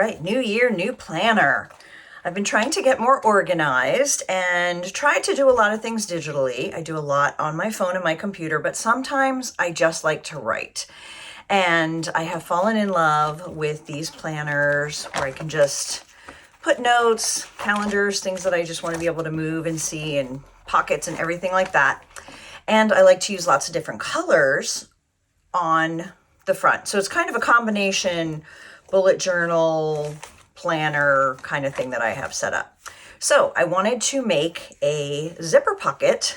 right, new year, new planner. I've been trying to get more organized and try to do a lot of things digitally. I do a lot on my phone and my computer, but sometimes I just like to write. And I have fallen in love with these planners where I can just put notes, calendars, things that I just want to be able to move and see, and pockets and everything like that. And I like to use lots of different colors on the front. So it's kind of a combination bullet journal, planner kind of thing that I have set up. So I wanted to make a zipper pocket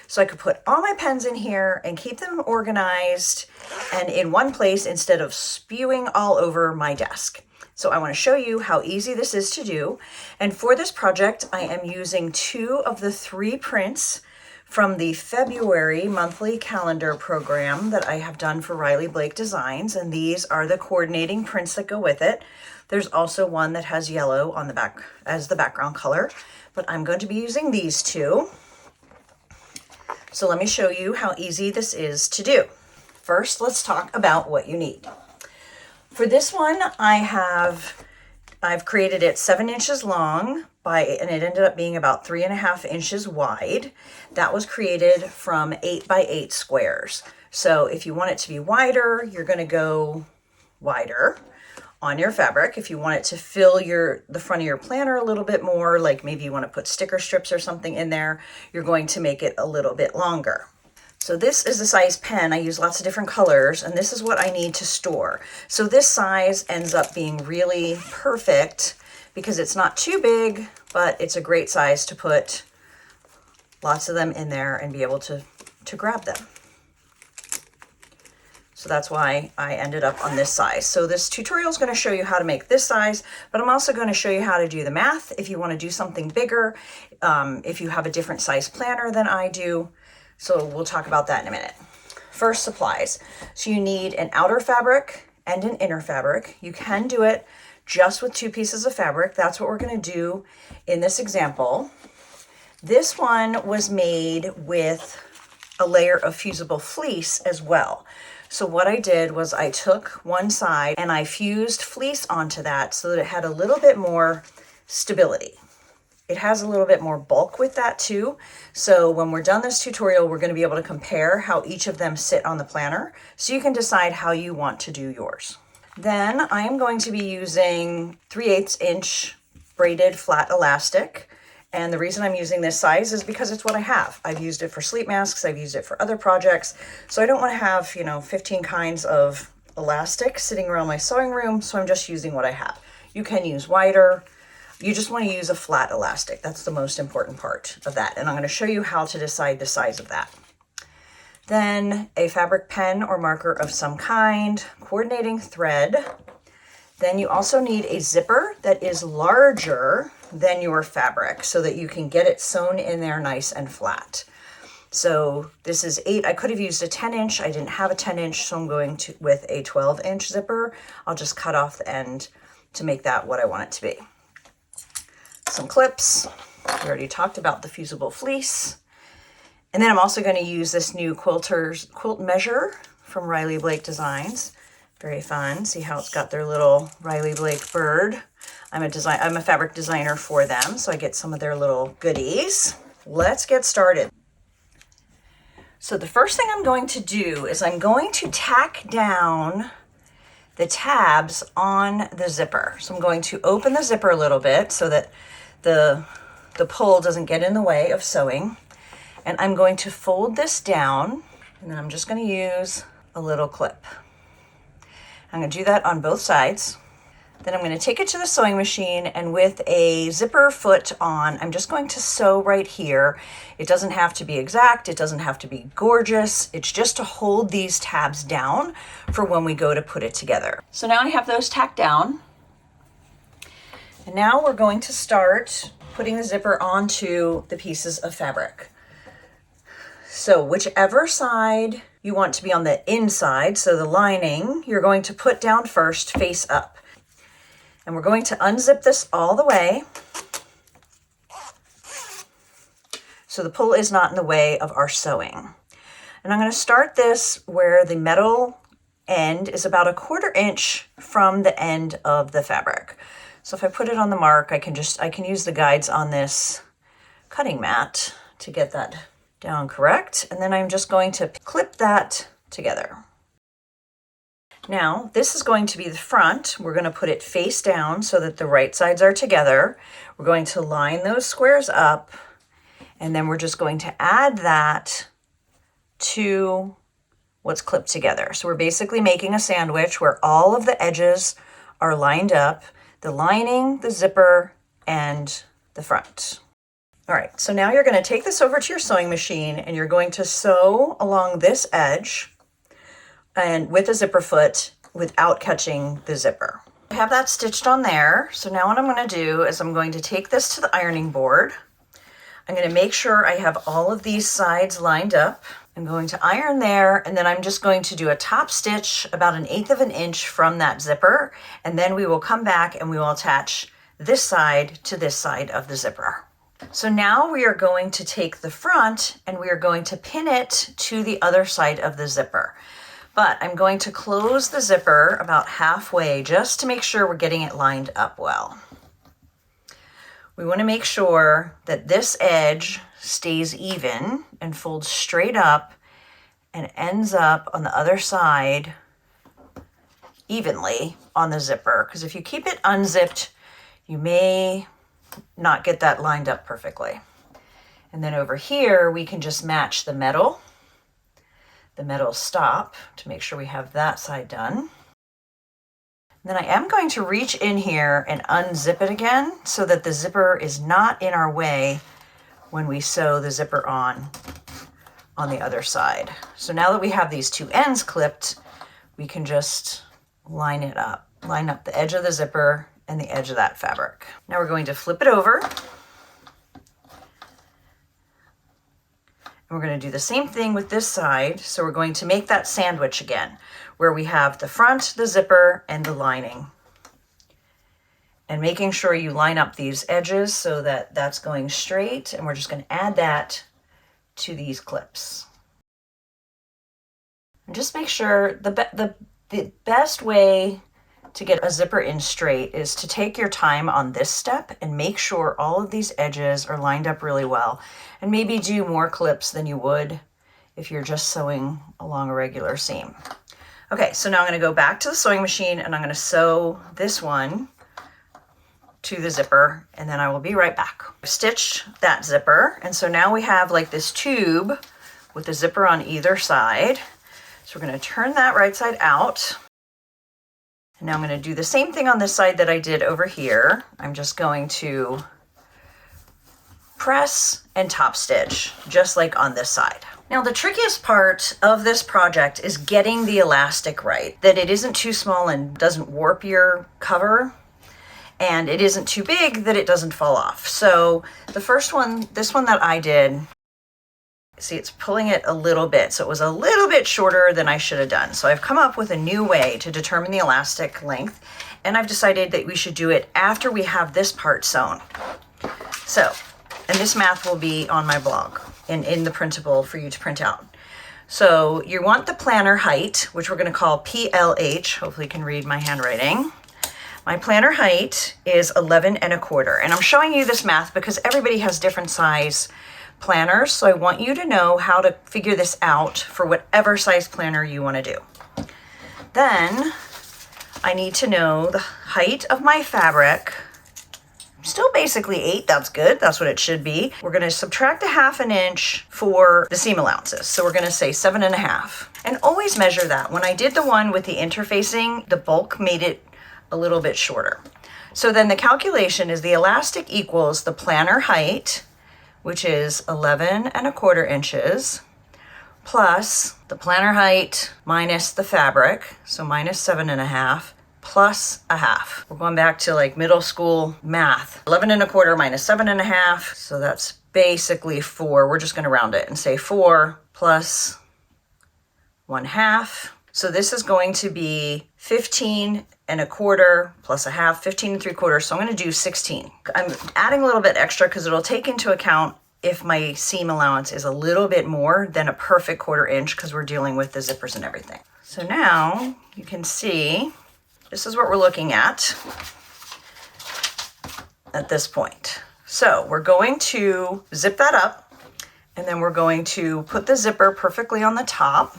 so I could put all my pens in here and keep them organized and in one place instead of spewing all over my desk. So I want to show you how easy this is to do. And for this project, I am using 2 of the 3 prints from the February monthly calendar program that I have done for Riley Blake Designs, and these are the coordinating prints that go with it. There's also one that has yellow on the back as the background color, but I'm going to be using these 2. So let me show you how easy this is to do. First, let's talk about what you need. For this one, I've created it 7 inches long and it ended up being about 3.5 inches wide. That was created from 8 by 8 squares. So if you want it to be wider, you're going to go wider on your fabric. If you want it to fill the front of your planner a little bit more, like maybe you want to put sticker strips or something in there, you're going to make it a little bit longer. So this is the size pen. I use lots of different colors, and this is what I need to store. So this size ends up being really perfect because it's not too big, but it's a great size to put lots of them in there and be able to grab them. So that's why I ended up on this size. So this tutorial is going to show you how to make this size, but I'm also going to show you how to do the math if you want to do something bigger, if you have a different size planner than I do. So we'll talk about that in a minute. First, supplies. So you need an outer fabric and an inner fabric. You can do it just with 2 pieces of fabric. That's what we're going to do in this example. This one was made with a layer of fusible fleece as well. So what I did was I took one side and I fused fleece onto that so that it had a little bit more stability. It has a little bit more bulk with that too. So when we're done this tutorial, we're going to be able to compare how each of them sit on the planner so you can decide how you want to do yours. Then I am going to be using 3/8 inch braided flat elastic. And the reason I'm using this size is because it's what I have. I've used it for sleep masks. I've used it for other projects. So I don't want to have, 15 kinds of elastic sitting around my sewing room. So I'm just using what I have. You can use wider. You just want to use a flat elastic. That's the most important part of that. And I'm going to show you how to decide the size of that. Then a fabric pen or marker of some kind, coordinating thread. Then you also need a zipper that is larger than your fabric so that you can get it sewn in there nice and flat. So this is 8. I could have used a 10 inch. I didn't have a 10 inch, so I'm going with a 12 inch zipper. I'll just cut off the end to make that what I want it to be. Some clips. We already talked about the fusible fleece. And then I'm also going to use this new quilt measure from Riley Blake Designs. Very fun. See how it's got their little Riley Blake bird. I'm a fabric designer for them, so I get some of their little goodies. Let's get started. So the first thing I'm going to do is I'm going to tack down the tabs on the zipper. So I'm going to open the zipper a little bit so that the pull doesn't get in the way of sewing. And I'm going to fold this down, and then I'm just going to use a little clip. I'm going to do that on both sides. Then I'm going to take it to the sewing machine, and with a zipper foot on, I'm just going to sew right here. It doesn't have to be exact. It doesn't have to be gorgeous. It's just to hold these tabs down for when we go to put it together. So now I have those tacked down. And now we're going to start putting the zipper onto the pieces of fabric. So whichever side you want to be on the inside, so the lining, you're going to put down first, face up. And we're going to unzip this all the way so the pull is not in the way of our sewing. And I'm going to start this where the metal end is about 1/4 inch from the end of the fabric. So if I put it on the mark, I can use the guides on this cutting mat to get that down correct. And then I'm just going to clip that together. Now, this is going to be the front. We're going to put it face down so that the right sides are together. We're going to line those squares up, and then we're just going to add that to what's clipped together. So we're basically making a sandwich where all of the edges are lined up, the lining, the zipper, and the front. All right, so now you're going to take this over to your sewing machine and you're going to sew along this edge and with a zipper foot without catching the zipper. I have that stitched on there. So now what I'm going to do is I'm going to take this to the ironing board. I'm going to make sure I have all of these sides lined up. I'm going to iron there, and then I'm just going to do a top stitch about 1/8 of an inch from that zipper, and then we will come back and we will attach this side to this side of the zipper. So now we are going to take the front and we are going to pin it to the other side of the zipper. But I'm going to close the zipper about halfway just to make sure we're getting it lined up well. We want to make sure that this edge stays even and folds straight up and ends up on the other side evenly on the zipper. Because if you keep it unzipped, you may not get that lined up perfectly. And then over here, we can just match the metal stop to make sure we have that side done. And then I am going to reach in here and unzip it again so that the zipper is not in our way when we sew the zipper on the other side. So now that we have these two ends clipped, we can just line up the edge of the zipper and the edge of that fabric. Now we're going to flip it over. And we're going to do the same thing with this side. So we're going to make that sandwich again, where we have the front, the zipper, and the lining. And making sure you line up these edges so that that's going straight. And we're just going to add that to these clips. And just make sure the best way to get a zipper in straight is to take your time on this step and make sure all of these edges are lined up really well, and maybe do more clips than you would if you're just sewing along a regular seam. Okay, so now I'm going to go back to the sewing machine and I'm going to sew this one to the zipper, and then I will be right back. Stitch that zipper, and so now we have like this tube with the zipper on either side. So we're going to turn that right side out. And now I'm going to do the same thing on this side that I did over here. I'm just going to press and top stitch, just like on this side. Now the trickiest part of this project is getting the elastic right, that it isn't too small and doesn't warp your cover, and it isn't too big that it doesn't fall off. So the first one, this one that I did, see, it's pulling it a little bit, so it was a little bit shorter than I should have done. So I've come up with a new way to determine the elastic length, and I've decided that we should do it after we have this part sewn. So, and this math will be on my blog and in the printable for you to print out. So you want the planner height, which we're going to call PLH. Hopefully you can read my handwriting. My planner height is 11 1/4, and I'm showing you this math because everybody has different size planners, so I want you to know how to figure this out for whatever size planner you want to do. Then I need to know the height of my fabric. Still basically 8, that's good, that's what it should be. We're going to subtract 1/2 inch for the seam allowances, so we're going to say 7 1/2. And always measure that. When I did the one with the interfacing, the bulk made it a little bit shorter. So then the calculation is the elastic equals the planner height, which is 11 1/4 inches, plus the planner height minus the fabric, so minus 7 1/2, plus 1/2. We're going back to like middle school math. 11 1/4 minus 7 1/2, so that's basically 4. We're just going to round it and say 4 plus 1/2. So this is going to be 15 1/4 plus 1/2, 15 3/4. So I'm going to do 16. I'm adding a little bit extra because it'll take into account if my seam allowance is a little bit more than a perfect 1/4 inch, because we're dealing with the zippers and everything. So now you can see, this is what we're looking at this point. So we're going to zip that up, and then we're going to put the zipper perfectly on the top,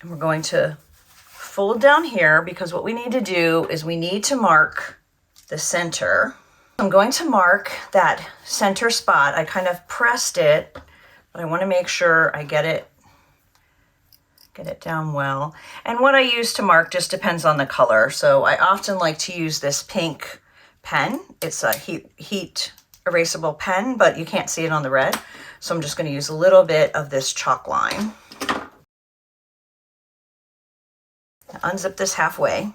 and we're going to fold down here, because what we need to do is we need to mark the center. I'm going to mark that center spot. I kind of pressed it, but I want to make sure I get it down well. And what I use to mark just depends on the color. So I often like to use this pink pen. It's a heat erasable pen, but you can't see it on the red. So I'm just going to use a little bit of this chalk line. Unzip this halfway.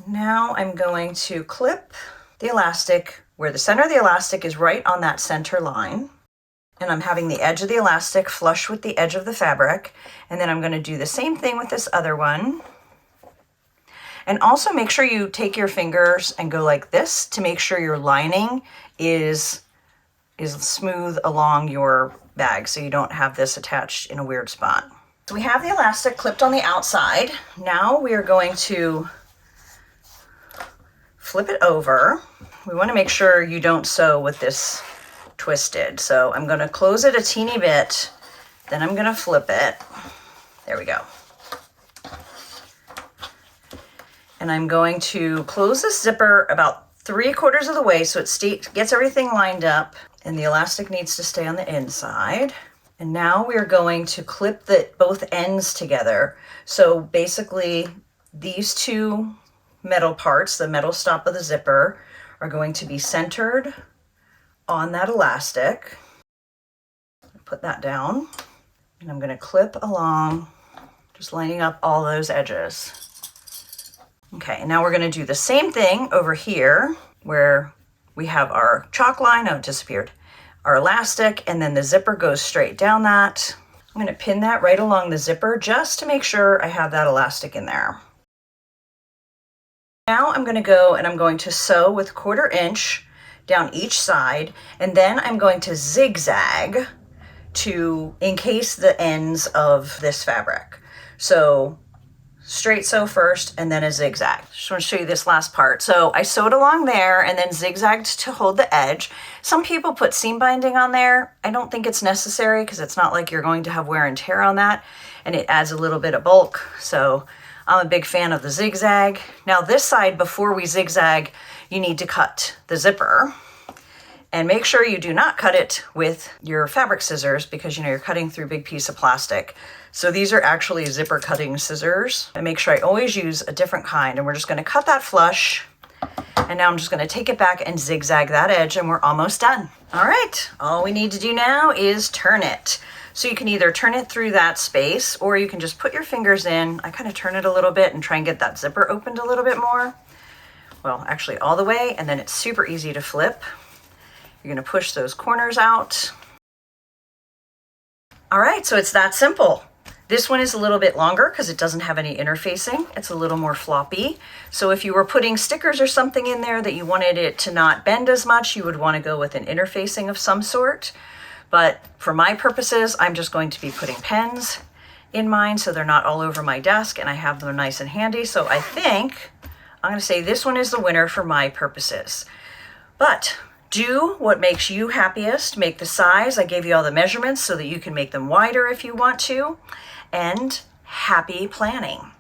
Now I'm going to clip the elastic where the center of the elastic is right on that center line. And I'm having the edge of the elastic flush with the edge of the fabric. And then I'm going to do the same thing with this other one. And also make sure you take your fingers and go like this to make sure your lining is smooth along your bag, so you don't have this attached in a weird spot. So we have the elastic clipped on the outside. Now we are going to flip it over. We want to make sure you don't sew with this twisted. So I'm going to close it a teeny bit, then I'm going to flip it. There we go. And I'm going to close this zipper about 3/4 of the way so it gets everything lined up, and the elastic needs to stay on the inside. And now we're going to clip both ends together. So basically these two metal parts, the metal stop of the zipper, are going to be centered on that elastic. Put that down, and I'm going to clip along, just lining up all those edges. Okay, and now we're going to do the same thing over here where we have our chalk line. Oh, it disappeared. Our elastic, and then the zipper goes straight down that. I'm going to pin that right along the zipper just to make sure I have that elastic in there. Now I'm going to go and I'm going to sew with 1/4 inch down each side, and then I'm going to zigzag to encase the ends of this fabric. So straight sew first and then a zigzag. Just want to show you this last part. So I sewed along there and then zigzagged to hold the edge. Some people put seam binding on there. I don't think it's necessary because it's not like you're going to have wear and tear on that, and it adds a little bit of bulk. So I'm a big fan of the zigzag. Now this side, before we zigzag, you need to cut the zipper. And make sure you do not cut it with your fabric scissors, because you're cutting through a big piece of plastic. So these are actually zipper cutting scissors. And make sure I always use a different kind. And we're just going to cut that flush. And now I'm just going to take it back and zigzag that edge, and we're almost done. All right, all we need to do now is turn it. So you can either turn it through that space, or you can just put your fingers in. I kind of turn it a little bit and try and get that zipper opened a little bit more. Well, actually all the way, and then it's super easy to flip. You're going to push those corners out. All right, so it's that simple. This one is a little bit longer because it doesn't have any interfacing. It's a little more floppy. So if you were putting stickers or something in there that you wanted it to not bend as much, you would want to go with an interfacing of some sort. But for my purposes, I'm just going to be putting pens in mine so they're not all over my desk and I have them nice and handy. So I think I'm going to say this one is the winner for my purposes. But do what makes you happiest. Make the size. I gave you all the measurements so that you can make them wider if you want to. And happy planning.